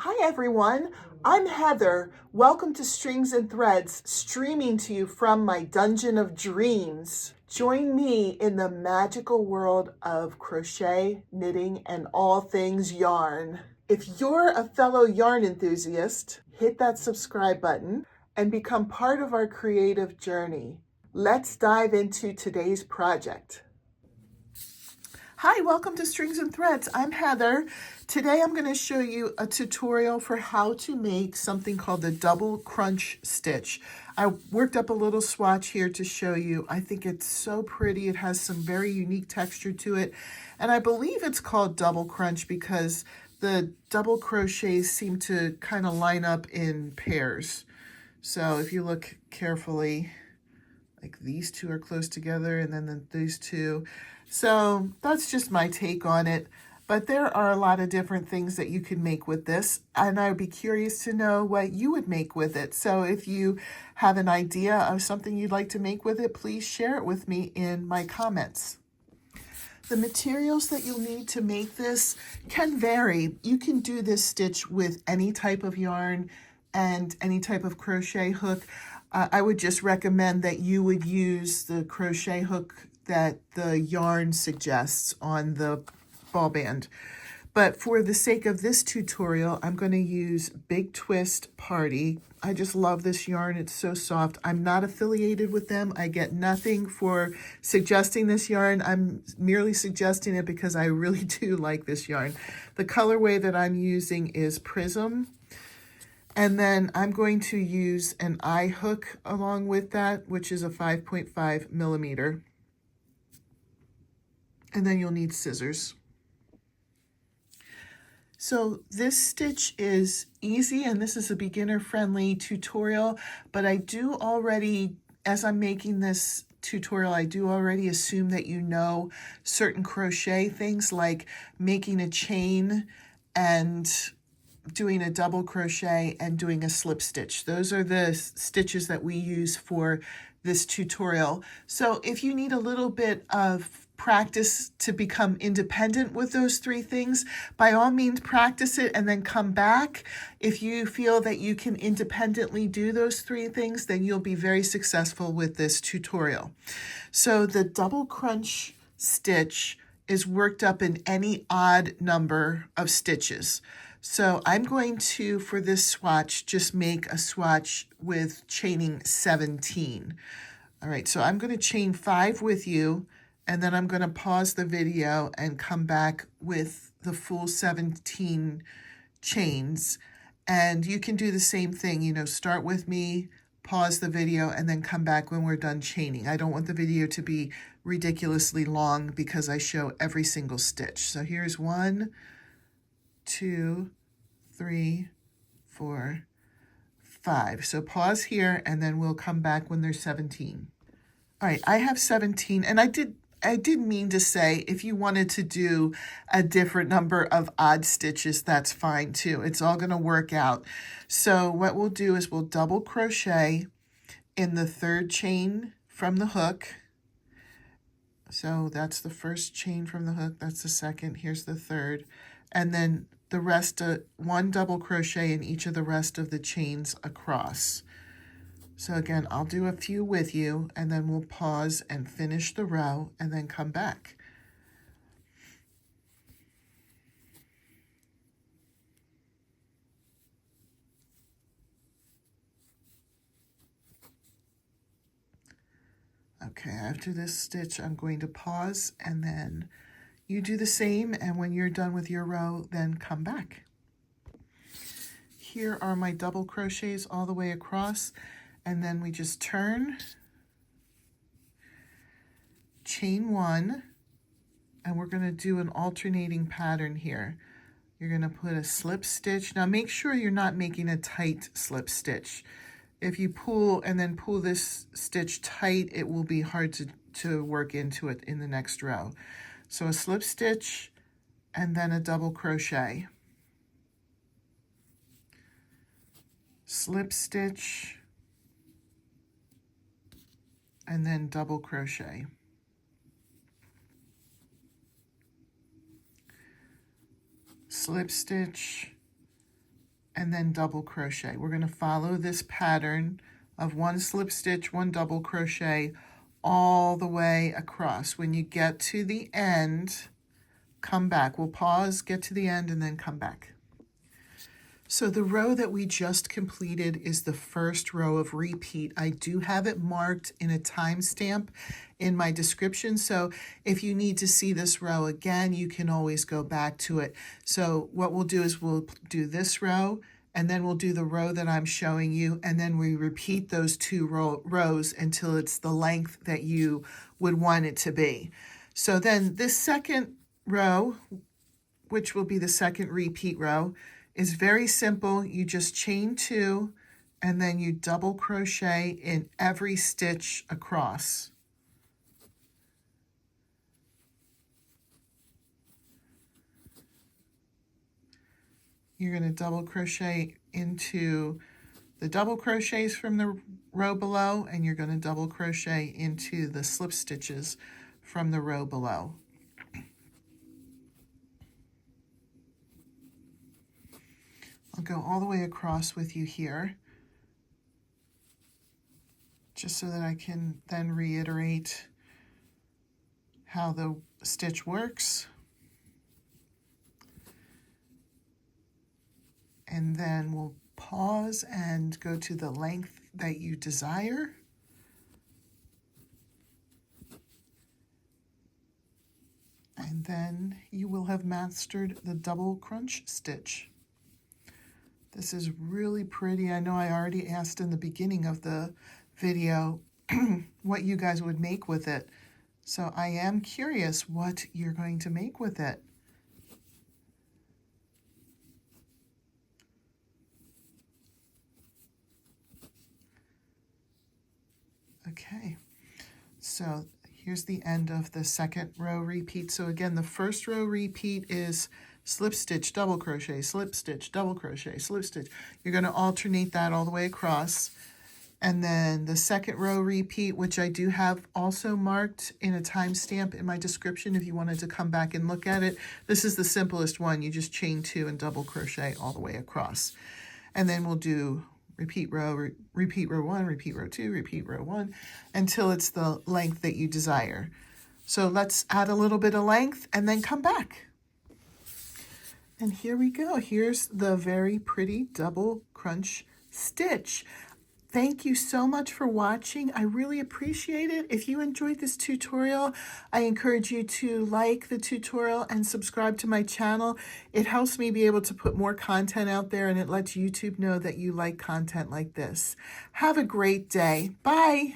Hi everyone, I'm Heather. Welcome to Strings and Threads, streaming to you from my Dungeon of Dreams. Join me in the magical world of crochet, knitting, and all things yarn. If you're a fellow yarn enthusiast, hit that subscribe button and become part of our creative journey. Let's dive into today's project. Hi, welcome to Strings and Threads. I'm Heather. Today I'm going to show you a tutorial for how to make something called the double crunch stitch. I worked up a little swatch here to show you. I think it's so pretty. It has some very unique texture to it. And I believe it's called double crunch because the double crochets seem to kind of line up in pairs. So if you look carefully, like these two are close together and then these two. So that's just my take on it. But there are a lot of different things that you can make with this. And I would be curious to know what you would make with it. So if you have an idea of something you'd like to make with it, please share it with me in my comments. The materials that you'll need to make this can vary. You can do this stitch with any type of yarn and any type of crochet hook. I would just recommend that you would use the crochet hook that the yarn suggests on the ball band. But for the sake of this tutorial, I'm going to use Big Twist Party. I just love this yarn. It's so soft. I'm not affiliated with them. I get nothing for suggesting this yarn. I'm merely suggesting it because I really do like this yarn. The colorway that I'm using is Prism. And then I'm going to use an eye hook along with that, which is a 5.5 millimeter. And then you'll need scissors. So this stitch is easy, and this is a beginner-friendly tutorial, but I do already, as I'm making this tutorial, I do already assume that you know certain crochet things like making a chain and doing a double crochet and doing a slip stitch. Those are the stitches that we use for this tutorial. So if you need a little bit of practice to become independent with those three things, by all means practice it and then come back. If you feel that you can independently do those three things, then you'll be very successful with this tutorial. So the double crunch stitch is worked up in any odd number of stitches. So I'm going to, for this swatch, just make a swatch with chaining 17. All right, so I'm going to chain 5 with you, and then I'm going to pause the video and come back with the full 17 chains. And you can do the same thing, you know, start with me, pause the video, and then come back when we're done chaining. I don't want the video to be ridiculously long because I show every single stitch. So here's 1, 2, 3, 4, 5. So pause here and then we'll come back when there's 17. All right, I have 17, and I did mean to say if you wanted to do a different number of odd stitches, that's fine too. It's all going to work out. So what we'll do is we'll double crochet in the 3rd chain from the hook. So that's the 1st chain from the hook, that's the 2nd, here's the 3rd, and then the rest, 1 double crochet in each of the rest of the chains across. So again, I'll do a few with you, and then we'll pause and finish the row, and then come back. Okay, after this stitch, I'm going to pause, and then you do the same, and when you're done with your row, then come back. Here are my double crochets all the way across, and then we just turn, chain 1, and we're going to do an alternating pattern here. You're going to put a slip stitch. Now make sure you're not making a tight slip stitch. If you pull and then pull this stitch tight, it will be hard to work into it in the next row. So a slip stitch and then a double crochet. Slip stitch and then double crochet. Slip stitch and then double crochet. We're going to follow this pattern of 1 slip stitch, 1 double crochet all the way across. When you get to the end, come back. We'll pause, get to the end, and then come back. So the row that we just completed is the first row of repeat. I do have it marked in a timestamp in my description, so if you need to see this row again, you can always go back to it. So what we'll do is we'll do this row, and then we'll do the row that I'm showing you, and then we repeat those 2 rows until it's the length that you would want it to be. So then this second row, which will be the second repeat row, is very simple. You just chain 2 and then you double crochet in every stitch across. You're going to double crochet into the double crochets from the row below, and you're going to double crochet into the slip stitches from the row below. I'll go all the way across with you here, just so that I can then reiterate how the stitch works. And then we'll pause and go to the length that you desire. And then you will have mastered the double crunch stitch. This is really pretty. I know I already asked in the beginning of the video what you guys would make with it. So I am curious what you're going to make with it. Okay, so here's the end of the second row repeat. So again, the first row repeat is slip stitch, double crochet, slip stitch, double crochet, slip stitch. You're going to alternate that all the way across. And then the second row repeat, which I do have also marked in a timestamp in my description if you wanted to come back and look at it. This is the simplest one. You just chain 2 and double crochet all the way across. And then we'll do repeat row 1, repeat row 2, repeat row 1, until it's the length that you desire. So let's add a little bit of length and then come back. And here we go. Here's the very pretty double crunch stitch. Thank you so much for watching. I really appreciate it. If you enjoyed this tutorial, I encourage you to like the tutorial and subscribe to my channel. It helps me be able to put more content out there, and it lets YouTube know that you like content like this. Have a great day. Bye.